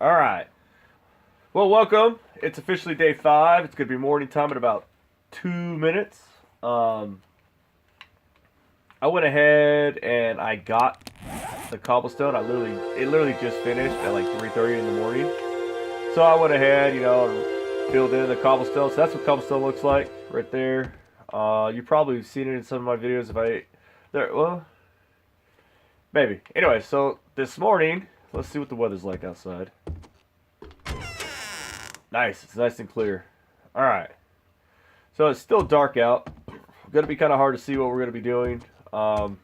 Alright. Well, welcome. It's officially day 5. It's going to be morning time in about 2 minutes. I went ahead and I got the cobblestone. It literally just finished at like 3:30 in the morning. So I went ahead, and filled in the cobblestone. So that's what cobblestone looks like right there. You've probably seen it in some of my videos well, maybe. Anyway, so this morning, let's see what the weather's like outside. Nice, it's nice and clear. Alright. So it's still dark out. Gonna be kind of hard to see what we're gonna be doing. The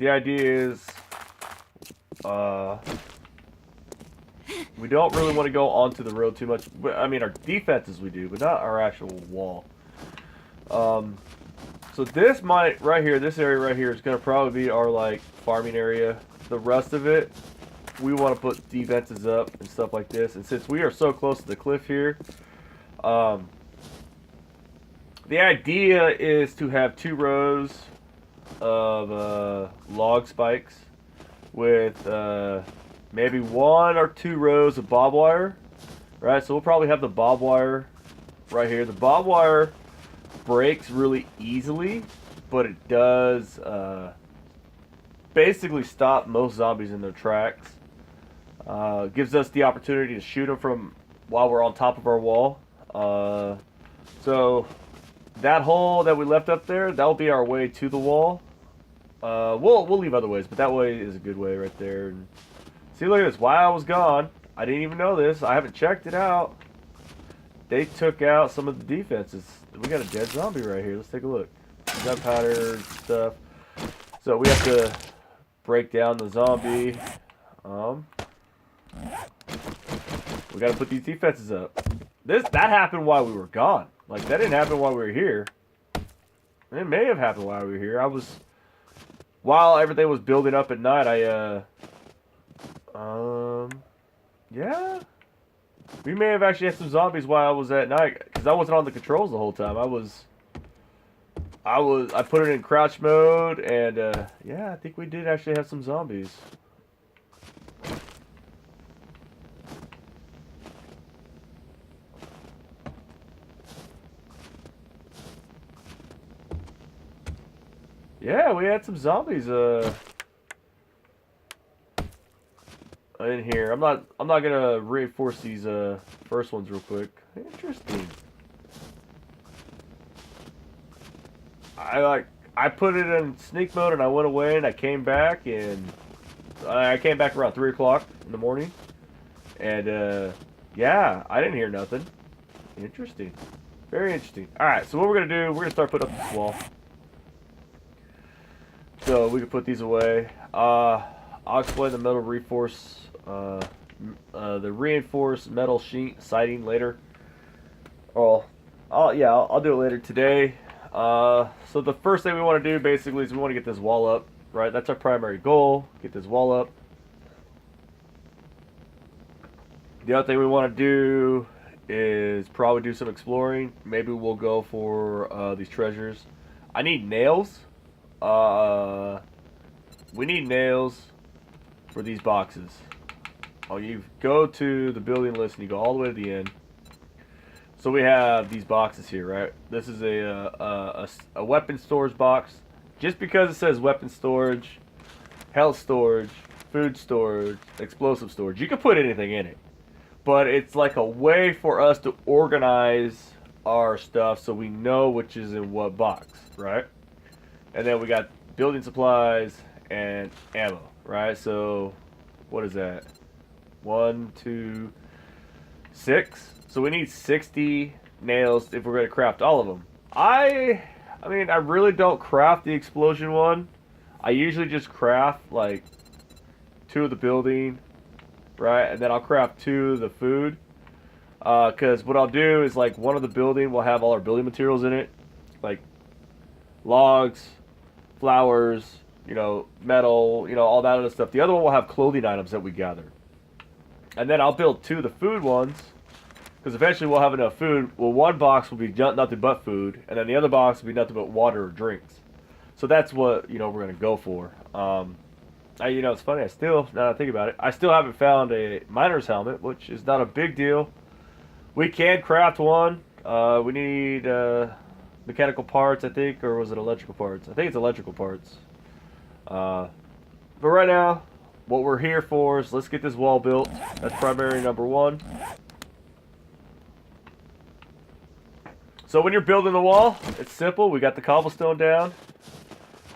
idea is we don't really want to go onto the road too much. I mean, our defenses we do, but not our actual wall. So this this area right here is gonna probably be our like farming area. The rest of it, we want to put defenses up and stuff like this. And since we are so close to the cliff here, the idea is to have 2 rows of log spikes with maybe 1 or 2 rows of barbed wire. Right, so we'll probably have the barbed wire right here. The barbed wire breaks really easily, but it does basically stop most zombies in their tracks. Gives us the opportunity to shoot them from while we're on top of our wall. So that hole that we left up there, that'll be our way to the wall. We'll leave other ways, but that way is a good way right there. And see, look at this. While I was gone, I didn't even know this. I haven't checked it out. They took out some of the defenses. We got a dead zombie right here. Let's take a look. Gunpowder and stuff. So we have to break down the zombie. We gotta put these defenses up. That happened while we were gone. Like, that didn't happen while we were here. It may have happened while we were here. While everything was building up at night, yeah. We may have actually had some zombies while I was at night, because I wasn't on the controls the whole time. I put it in crouch mode, and yeah, I think we did actually have some zombies. Yeah, we had some zombies in here. I'm not gonna reinforce these first ones real quick. Interesting. I put it in sneak mode and I went away and I came back around 3 o'clock in the morning, and yeah, I didn't hear nothing. Interesting. Very interesting. Alright, so what we're gonna do, we're gonna start putting up this wall. So we can put these away. I'll explain the metal reinforce, the reinforced metal sheet siding later. I'll do it later today. So the first thing we want to do basically is we want to get this wall up, right? That's our primary goal. Get this wall up. The other thing we want to do is probably do some exploring. Maybe we'll go for these treasures. I need nails. We need nails for these boxes. You go to the building list and you go all the way to the end. So we have these boxes here, right? This is a weapon storage box. Just because it says weapon storage, health storage, food storage, explosive storage, you can put anything in it. But it's like a way for us to organize our stuff so we know which is in what box, right? And then we got building supplies and ammo, right? So what is that? 1, 2, 6. So we need 60 nails if we're going to craft all of them. I mean, I really don't craft the explosion one. I usually just craft like 2 of the building, right? And then I'll craft 2 of the food. Because what I'll do is, like, 1 of the building will have all our building materials in it, like logs, flowers, metal, all that other stuff. The other one will have clothing items that we gather. And then I'll build 2 of the food ones, because eventually we'll have enough food. Well, 1 box will be nothing but food, and then the other box will be nothing but water or drinks. So that's what, we're going to go for. You know, it's funny. Now that I think about it, I still haven't found a miner's helmet, which is not a big deal. We can craft one. We need mechanical parts, I think, or was it electrical parts? I think it's electrical parts. But right now, what we're here for is let's get this wall built. That's primary number one. So when you're building the wall, it's simple. We got the cobblestone down.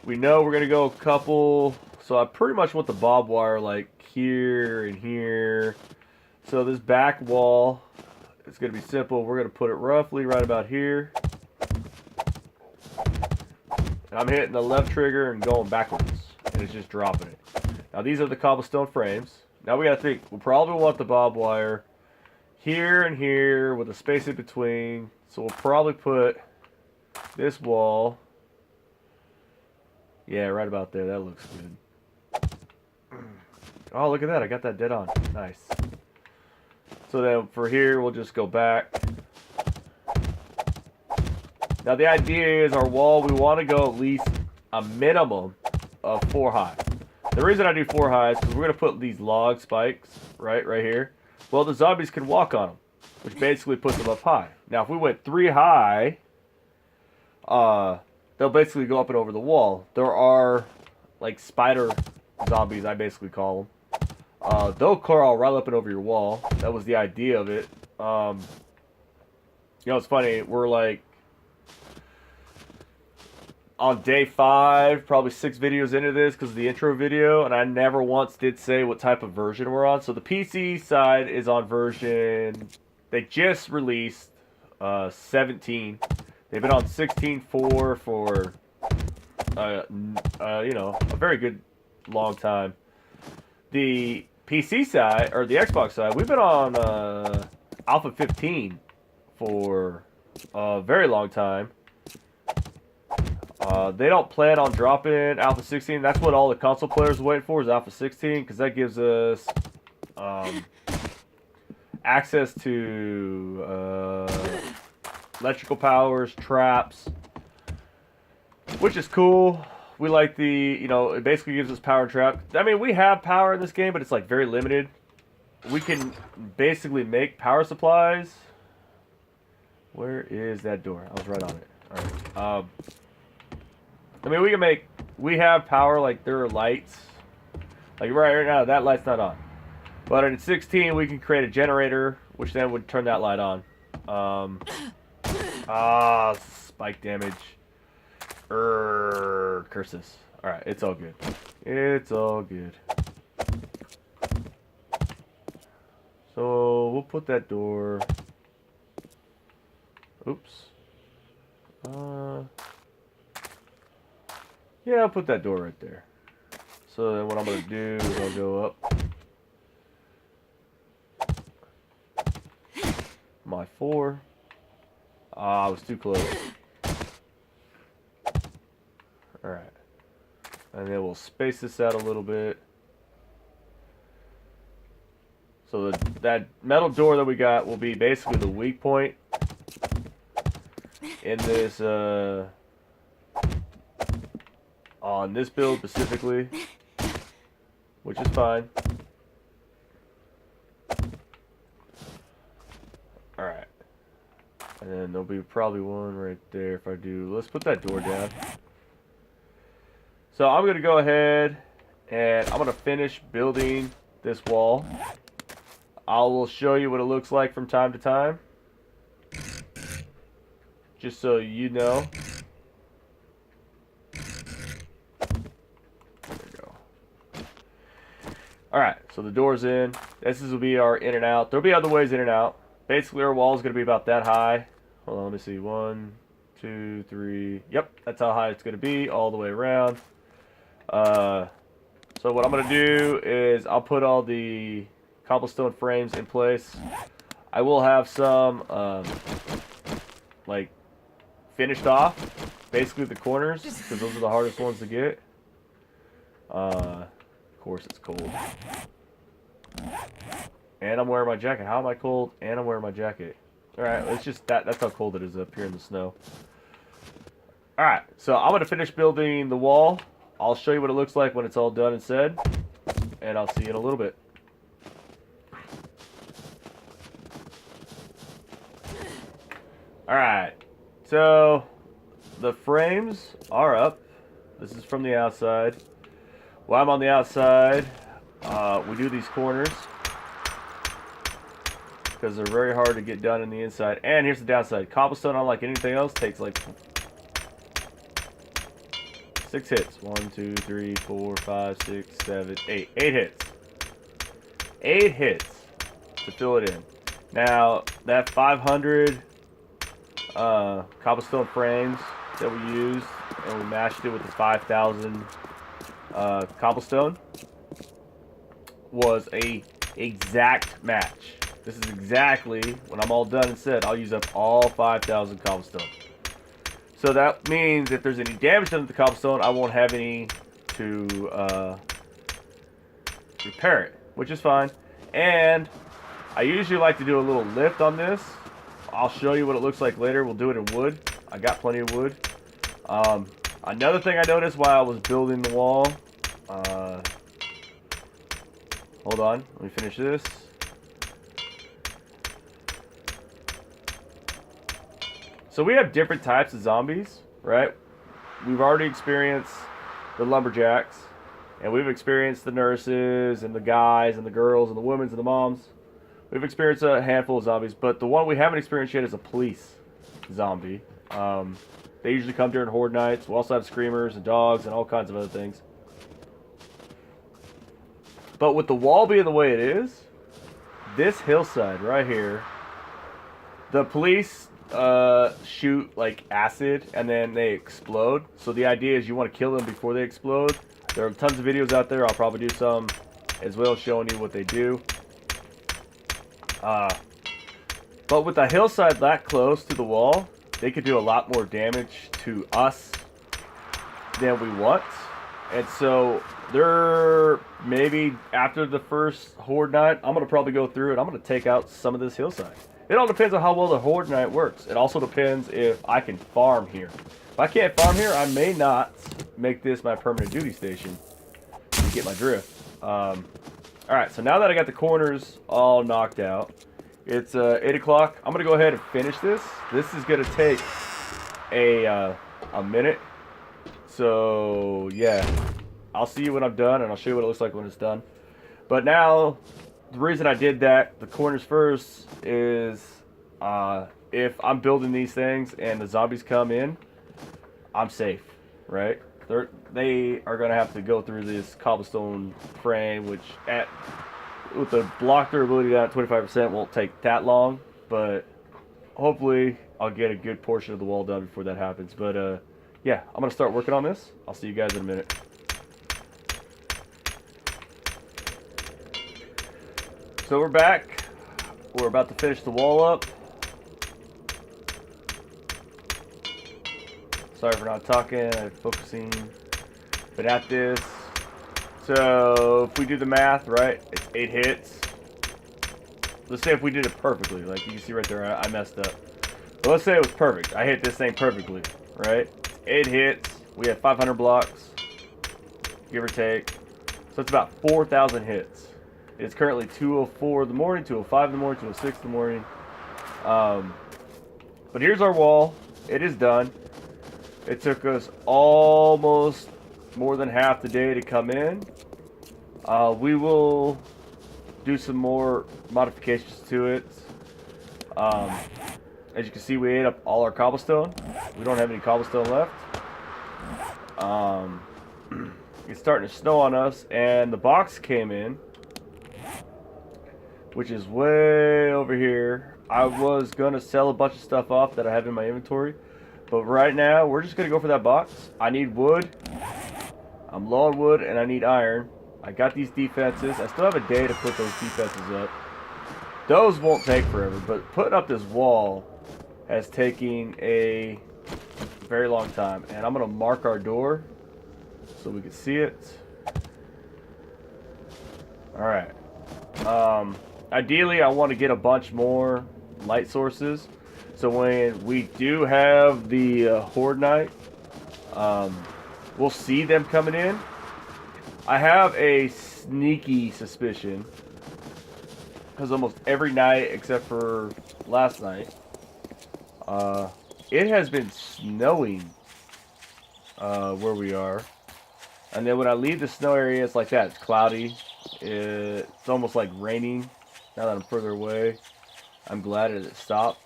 We know we're going to go a couple... So I pretty much want the barbed wire like here and here. So this back wall, it's going to be simple. We're going to put it roughly right about here. And I'm hitting the left trigger and going backwards. And it's just dropping it. Now these are the cobblestone frames. Now we got to think. We'll probably want the barbed wire here and here with a space in between. So we'll probably put this wall. Yeah, right about there. That looks good. Oh, look at that. I got that dead on. Nice. So then for here, we'll just go back. Now the idea is our wall, we want to go at least a minimum of 4 high. The reason I do 4 high is because we're going to put these log spikes right here. Well, the zombies can walk on them, which basically puts them up high. Now, if we went 3 high, they'll basically go up and over the wall. There are, like, spider zombies, I basically call them. They'll crawl right up and over your wall. That was the idea of it. You know, it's funny. We're, like, on day 5, probably 6 videos into this because of the intro video, and I never once did say what type of version we're on. So the PC side is on version... They just released 17. They've been on 16.4 for, you know, a very good long time. The PC side, or the Xbox side, we've been on Alpha 15 for a very long time. They don't plan on dropping Alpha 16. That's what all the console players are waiting for, is Alpha 16, because that gives us access to electrical powers, traps, which is cool. We like the, you know, it basically gives us power and trap. I mean, we have power in this game, but it's like very limited. We can basically make power supplies. Where is that door? I was right on it. All right. I mean, we have power, like there are lights. Like right now, that light's not on. But in 16, we can create a generator, which then would turn that light on. Spike damage. Curses. Alright, it's all good. It's all good. So, we'll put that door... Oops. Yeah, I'll put that door right there. So then what I'm going to do is I'll go up. My 4. I was too close. Alright. And then we'll space this out a little bit. So that metal door that we got will be basically the weak point in this, on this build specifically, which is fine. Alright. And then there'll be probably one right there if I do. Let's put that door down. So I'm going to go ahead and I'm going to finish building this wall. I will show you what it looks like from time to time. Just so you know. There we go. Alright, so the door's in. This will be our in and out. There'll be other ways in and out. Basically, our wall is going to be about that high. Hold on, let me see. 1, 2, 3. Yep, that's how high it's going to be all the way around. So what I'm going to do is I'll put all the cobblestone frames in place. I will have some, like, finished off. Basically the corners, because those are the hardest ones to get. Of course it's cold. And I'm wearing my jacket. How am I cold? And I'm wearing my jacket. Alright, it's just that's how cold it is up here in the snow. Alright, so I'm going to finish building the wall. I'll show you what it looks like when it's all done and said. and I'll see you in a little bit. Alright, so the frames are up. This is from the outside. While I'm on the outside, we do these corners because they're very hard to get done in the inside. And here's the downside. Cobblestone, unlike anything else, takes like 6 hits. 1, 2, 3, 4, 5, 6, 7, 8. 8 hits. 8 hits to fill it in. Now, that 500 cobblestone frames that we used, and we matched it with the 5,000 cobblestone, was a exact match. This is exactly, when I'm all done and said, I'll use up all 5,000 cobblestone. So that means if there's any damage done to the cobblestone, I won't have any to repair it, which is fine. And I usually like to do a little lift on this. I'll show you what it looks like later. We'll do it in wood. I got plenty of wood. Another thing I noticed while I was building the wall, hold on, let me finish this. So we have different types of zombies, right? We've already experienced the lumberjacks, and we've experienced the nurses, and the guys, and the girls, and the women, and the moms. We've experienced a handful of zombies, but the one we haven't experienced yet is a police zombie. They usually come during horde nights. We also have screamers and dogs and all kinds of other things. But with the wall being the way it is, this hillside right here, the police shoot like acid and then they explode. So the idea is you want to kill them before they explode. There are tons of videos out there. I'll probably do some as well showing you what they do. But with the hillside that close to the wall, they could do a lot more damage to us than we want. And so they're maybe after the first horde night, I'm going to probably go through it. I'm going to take out some of this hillside. It all depends on how well the horde night works. It also depends if I can farm here. If I can't farm here, I may not make this my permanent duty station to get my drift. Alright, so now that I got the corners all knocked out, it's 8 o'clock. I'm going to go ahead and finish this. This is going to take a minute. So, yeah. I'll see you when I'm done, and I'll show you what it looks like when it's done. But now, the reason I did that, the corners first, is if I'm building these things and the zombies come in, I'm safe, right? They are going to have to go through this cobblestone frame, which with the block durability down at 25% won't take that long, but hopefully I'll get a good portion of the wall done before that happens. But yeah, I'm going to start working on this. I'll see you guys in a minute. So we're back. We're about to finish the wall up. Sorry for not talking, I'm focusing. But at this. So if we do the math, right, it's 8 hits. Let's say if we did it perfectly, like you can see right there, I messed up. But let's say it was perfect. I hit this thing perfectly, right? 8 hits. We have 500 blocks, give or take. So it's about 4,000 hits. It's currently 2:04 in the morning, 2:05 in the morning, 2:06 in the morning. But here's our wall. It is done. It took us almost more than half the day to come in. We will do some more modifications to it. As you can see, we ate up all our cobblestone. We don't have any cobblestone left. It's starting to snow on us, and the box came in, which is way over here. I was gonna sell a bunch of stuff off that I have in my inventory, but right now we're just gonna go for that box. I need wood. I'm low on wood, and I need iron. I got these defenses. I still have a day to put those defenses up. Those won't take forever, but putting up this wall has taken a very long time. And I'm gonna mark our door so we can see it. All right. Ideally, I want to get a bunch more light sources, so when we do have the horde night, we'll see them coming in, I have a sneaky suspicion, because almost every night except for last night, it has been snowing where we are. And then when I leave the snow area, it's like that. It's cloudy. It's almost like raining. Now that I'm further away, I'm glad that it stopped.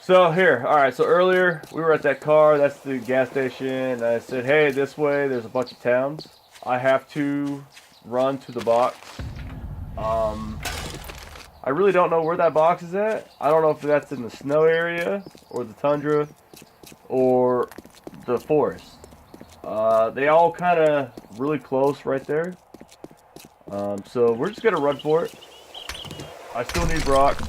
So here, alright, so earlier we were at that car, that's the gas station, and I said, hey, this way, there's a bunch of towns. I have to run to the box. I really don't know where that box is at. I don't know if that's in the snow area, or the tundra, or the forest. They all kind of really close right there. So we're just going to run for it. I still need Brock.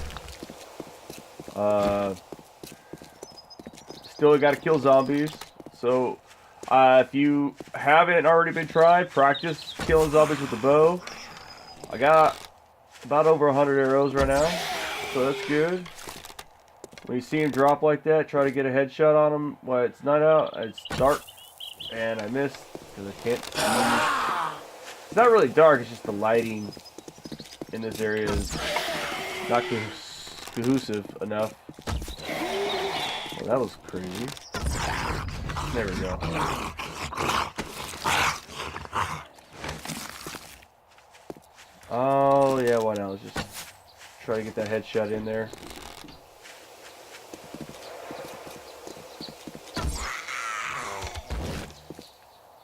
Still got to kill zombies. So if you haven't already been tried, practice killing zombies with the bow. I got about over 100 arrows right now, so that's good. When you see him drop like that, try to get a headshot on him while it's night out. It's dark, and I missed because I can't see. It's not really dark, it's just the lighting in this area is not cohesive enough. Well, that was crazy. There we go. Oh, yeah, why not? Let's just try to get that headshot in there.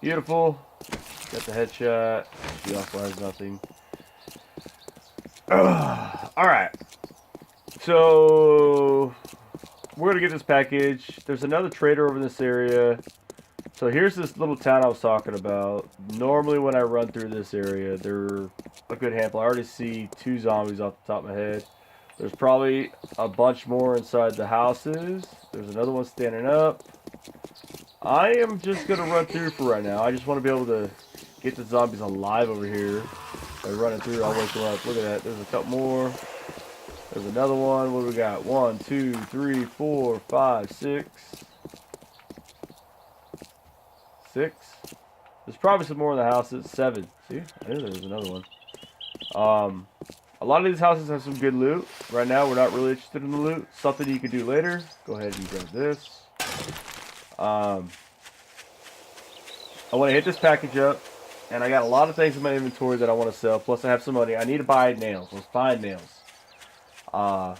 Beautiful. Got the headshot. She also has nothing. Alright. So, we're going to get this package. There's another trader over in this area. So here's this little town I was talking about. Normally when I run through this area, there are a good handful. I already see 2 zombies off the top of my head. There's probably a bunch more inside the houses. There's another one standing up. I am just going to run through for right now. I just want to be able to get the zombies alive over here. By running through, I'll wake them up. Look at that. There's a couple more. There's another one. What do we got? 1, 2, 3, 4, 5, 6. 6. There's probably some more in the houses. 7. See? I knew there was another one. A lot of these houses have some good loot. Right now, we're not really interested in the loot. Something you can do later. Go ahead and grab this. I want to hit this package up. And I got a lot of things in my inventory that I want to sell. Plus, I have some money. I need to buy nails. Let's find nails. For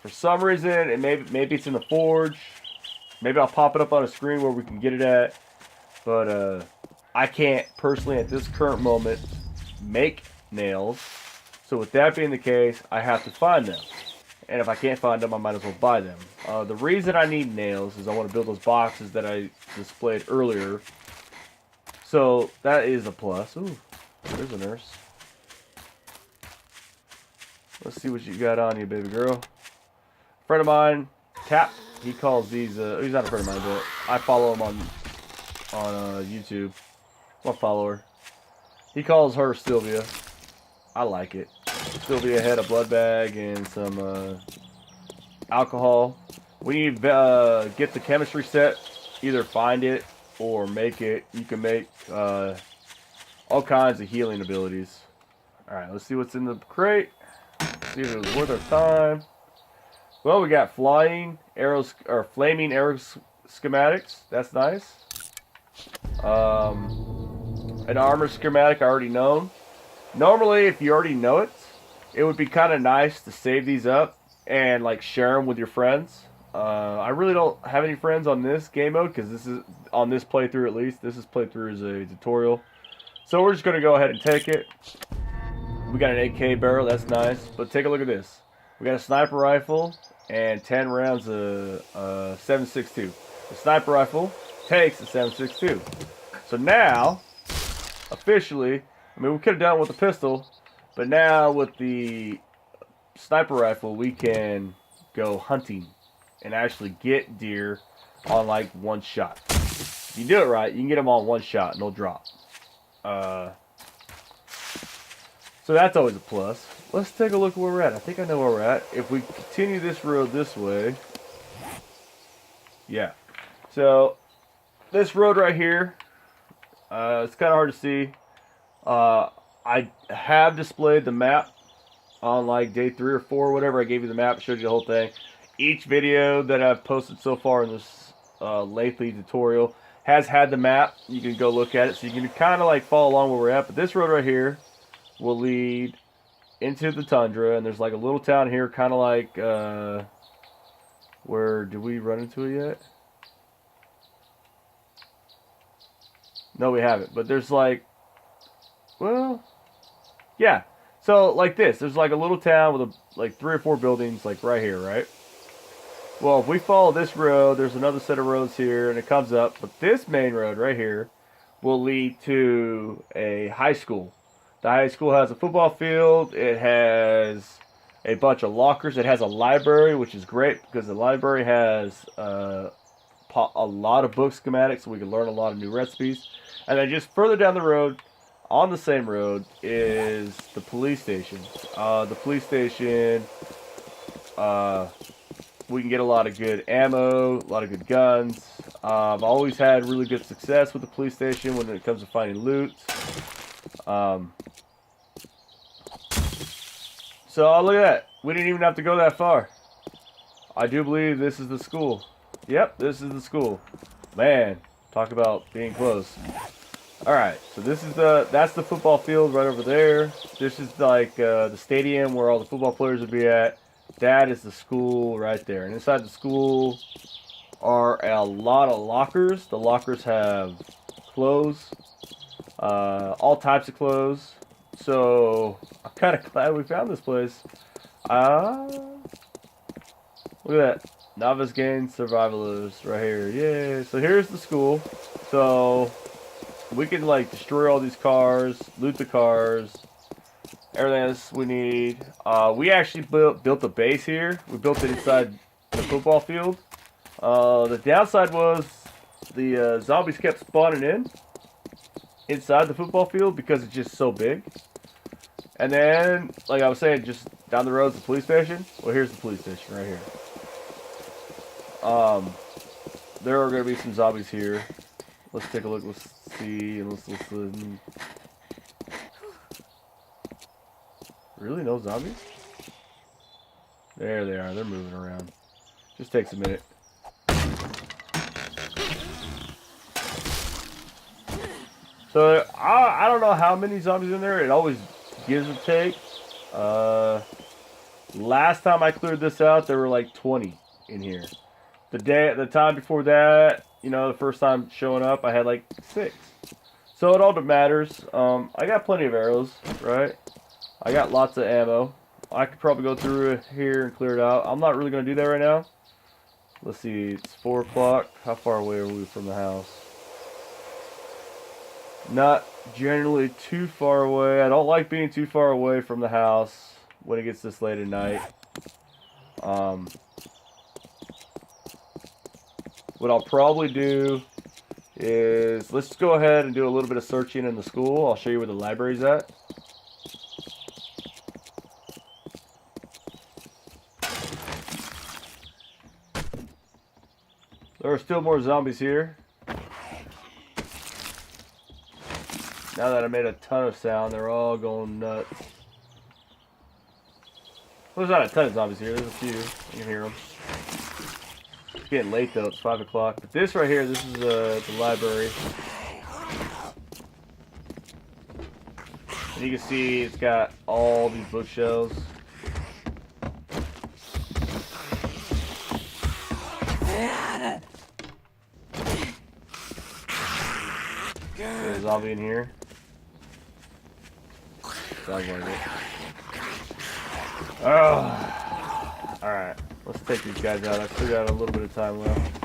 some reason, and maybe it's in the forge. Maybe I'll pop it up on a screen where we can get it at. But I can't personally at this current moment make nails. So with that being the case, I have to find them. And if I can't find them, I might as well buy them. The reason I need nails is I want to build those boxes that I displayed earlier. So that is a plus. Ooh, there's a nurse. Let's see what you got on you, baby girl. Friend of mine, CAPP. He calls these. He's not a friend of mine, but I follow him on YouTube. I'm a follower. He calls her Sylvia. I like it. Sylvia had a blood bag and some alcohol. When you get the chemistry set, either find it or make it. You can make all kinds of healing abilities. Alright, let's see what's in the crate. See if it was worth our time. Well, we got flying arrows, or flaming arrow schematics. That's nice. An armor schematic I already know. Normally, if you already know it, it would be kind of nice to save these up and like share them with your friends. I really don't have any friends on this game mode because this is on this playthrough at least. This is playthrough as a tutorial. So we're just going to go ahead and take it. We got an AK barrel, that's nice. But take a look at this. We got a sniper rifle and 10 rounds of 7.62. The sniper rifle takes the 7.62. So now, officially, I mean we could have done it with the pistol, but now with the sniper rifle we can go hunting and actually get deer on like one shot. If you do it right, you can get them on one shot and they'll drop. So that's always a plus. Let's take a look where we're at. I think I know where we're at. If we continue this road this way. Yeah. So this road right here, it's kind of hard to see. I have displayed the map on like day 3 or 4, whatever. I gave you the map, showed you the whole thing. Each video that I've posted so far in this lengthy tutorial has had the map. You can go look at it, so you can kind of like follow along where we're at. But this road right here will lead into the tundra, and there's like a little town here, kind of like where did we run into it yet? No, we haven't. But there's like, well, yeah. So like this, there's like a little town with like 3 or 4 buildings, like right here, right? Well, if we follow this road, there's another set of roads here, and it comes up. But this main road right here will lead to a high school. The high school has a football field. It has a bunch of lockers. It has a library, which is great because the library has a lot of book schematics, so we can learn a lot of new recipes. And then just further down the road, on the same road, is the police station. The police station, we can get a lot of good ammo, a lot of good guns. I've always had really good success with the police station when it comes to finding loot. So look at that. We didn't even have to go that far. I do believe this is the school. Yep, this is the school. Man, talk about being close. Alright, so that's the football field right over there. This is like the stadium where all the football players would be at. That is the school right there. And inside the school are a lot of lockers. The lockers have clothes, all types of clothes. So I'm kind of glad we found this place. Look at that. Navezgane survivalists right here. Yay. So here's the school. So we can like destroy all these cars, loot the cars, everything else we need. We actually built a base here. We built it inside the football field. The downside was the zombies kept spawning inside the football field because it's just so big. And then, like I was saying, just down the road is the police station. Well, here's the police station right here. There are going to be some zombies here. Let's take a look. Let's see. And let's listen. Really? No zombies? There they are. They're moving around. Just takes a minute. So, I don't know how many zombies in there. It always gives or take. Last time I cleared this out, there were like 20 in here. The time before that, you know, the first time showing up, I had like 6. So it all that matters. I got plenty of arrows, right? I got lots of ammo. I could probably go through here and clear it out. I'm not really going to do that right now. Let's see, it's 4 o'clock. How far away are we from the house? Not generally too far away. I don't like being too far away from the house when it gets this late at night. What I'll probably do is, let's go ahead and do a little bit of searching in the school. I'll show you where the library's at. There are still more zombies here. Now that I made a ton of sound, they're all going nuts. Well, there's not a ton of zombies here. There's a few. You can hear them. It's getting late though. It's 5 o'clock. But this right here, this is the library. And you can see it's got all these bookshelves. There's a zombie in here. Sounds like it. Oh. Alright, let's take these guys out. I still got a little bit of time left.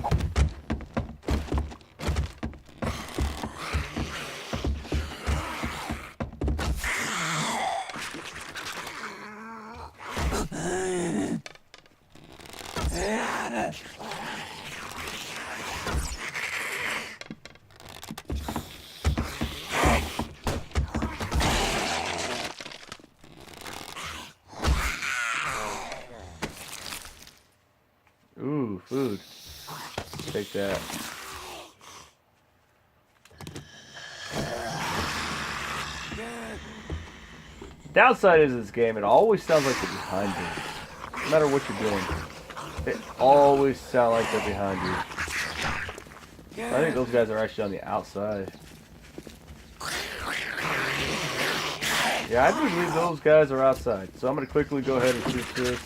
Ooh, food. Take that. Downside is this game, it always sounds like they're behind you. No matter what you're doing. They always sound like they're behind you. I think those guys are actually on the outside. Yeah, I do believe those guys are outside. So I'm going to quickly go ahead and shoot this.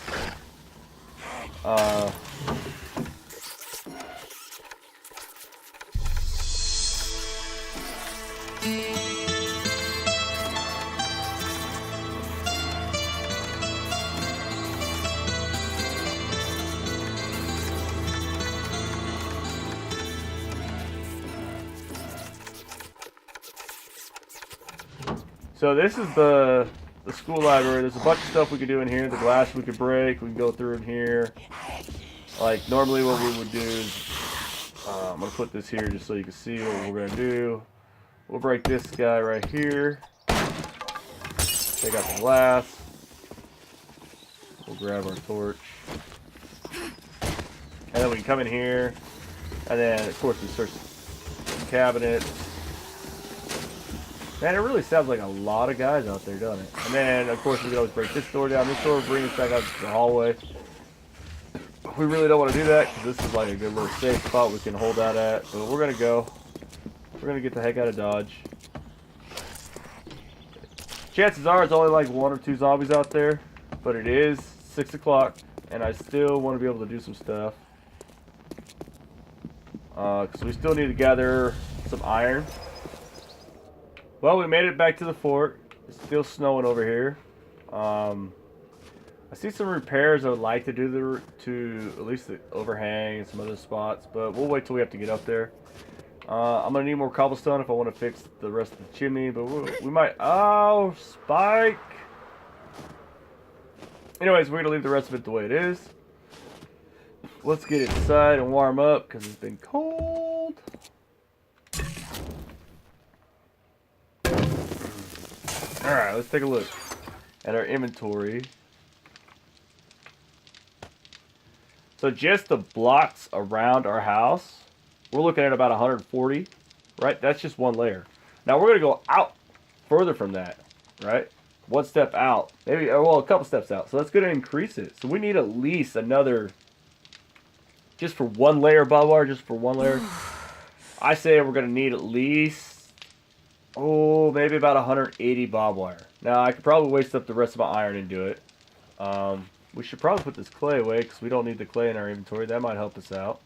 So this is the school library. There's a bunch of stuff we could do in here. The glass we could break. We can go through in here. Like normally what we would do is, I'm going to put this here just so you can see what we're going to do. We'll break this guy right here. Take out the glass. We'll grab our torch. And then we can come in here. And then of course we search the cabinet. Man, it really sounds like a lot of guys out there, doesn't it? And then, of course, we can always break this door down. This door will bring us back out to the hallway. We really don't want to do that, because this is like a good little safe spot we can hold out at. But we're going to go. We're going to get the heck out of Dodge. Chances are it's only like 1 or 2 zombies out there. But it is 6 o'clock, and I still want to be able to do some stuff. Because we still need to gather some iron. Well, we made it back to the fort. It's still snowing over here. I see some repairs I would like to do to at least the overhang and some other spots, but we'll wait till we have to get up there. I'm gonna need more cobblestone if I want to fix the rest of the chimney, but we might. Oh, spike! Anyways, we're gonna leave the rest of it the way it is. Let's get inside and warm up because it's been cold. Alright, let's take a look at our inventory. So just the blocks around our house, we're looking at about 140, right? That's just one layer. Now we're going to go out further from that, right? One step out, maybe, well, a couple steps out. So that's going to increase it. So we need at least another, just for one layer, barbed wire, just for one layer. I say we're going to need at least, oh, maybe about 180 barbed wire. Now, I could probably waste up the rest of my iron and do it. We should probably put this clay away because we don't need the clay in our inventory. That might help us out.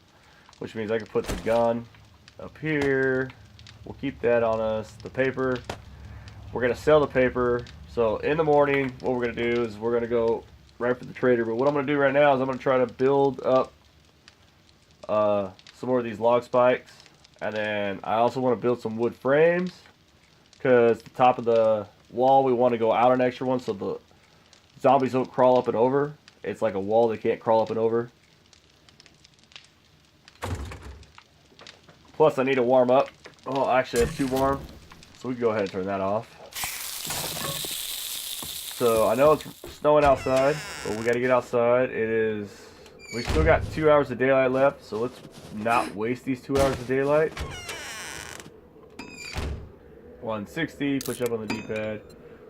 Which means I could put the gun up here. We'll keep that on us. The paper. We're going to sell the paper. So, in the morning, what we're going to do is we're going to go right for the trader. But what I'm going to do right now is I'm going to try to build up some more of these log spikes. And then I also want to build some wood frames. Because the top of the wall, we want to go out an extra one so the zombies don't crawl up and over. It's like a wall they can't crawl up and over. Plus, I need to warm up. Oh, actually, it's too warm. So we can go ahead and turn that off. So, I know it's snowing outside, but we got to get outside. We still got 2 hours of daylight left, so let's not waste these 2 hours of daylight. 160, push up on the D-pad.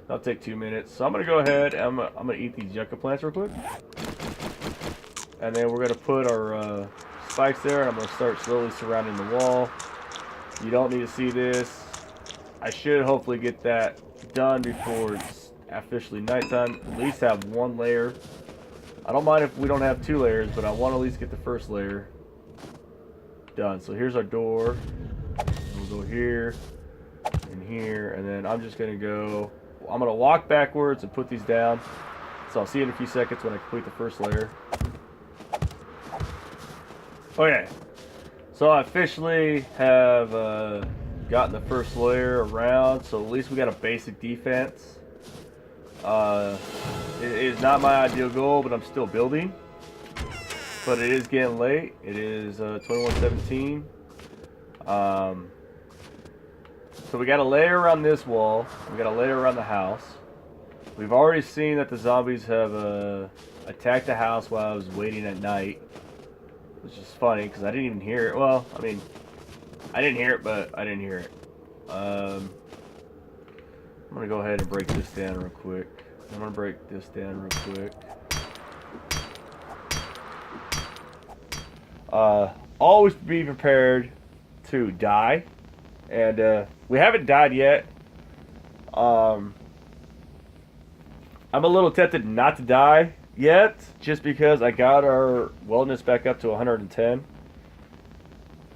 That'll take 2 minutes. So I'm going to go ahead and I'm going to eat these yucca plants real quick. And then we're going to put our spikes there, and I'm going to start slowly surrounding the wall. You don't need to see this. I should hopefully get that done before it's officially nighttime. At least have one layer. I don't mind if we don't have 2 layers, but I want to at least get the first layer done. So here's our door. We'll go here. In here, and then I'm just going to walk backwards and put these down. So I'll see you in a few seconds when I complete the first layer. Okay, so I officially have gotten the first layer around, so at least we got a basic defense. It is not my ideal goal, but I'm still building. But it is getting late. It is 21:17. So we got a layer around this wall. We got a layer around the house. We've already seen that the zombies have attacked the house while I was waiting at night. Which is funny because I didn't even hear it. Well, I mean, I didn't hear it, but I didn't hear it. I'm gonna go ahead and break this down real quick. I'm gonna break this down real quick. Always be prepared to die, and we haven't died yet. I'm a little tempted not to die yet, just because I got our wellness back up to 110.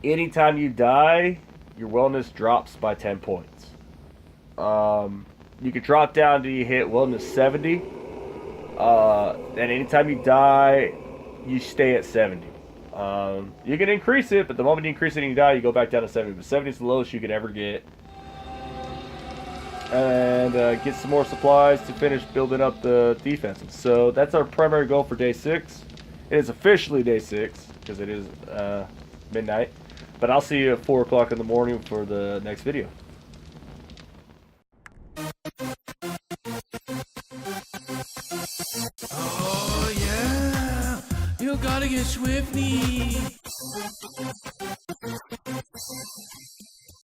Anytime you die, your wellness drops by 10 points. You can drop down to you hit wellness 70, and anytime you die, you stay at 70. You can increase it, but the moment you increase it and you die, you go back down to 70. But 70 is the lowest you can ever get. And get some more supplies to finish building up the defenses. So that's our primary goal for day 6. It is officially day 6 because it is midnight. But I'll see you at 4 o'clock in the morning for the next video. Oh yeah, you gotta get Swifty.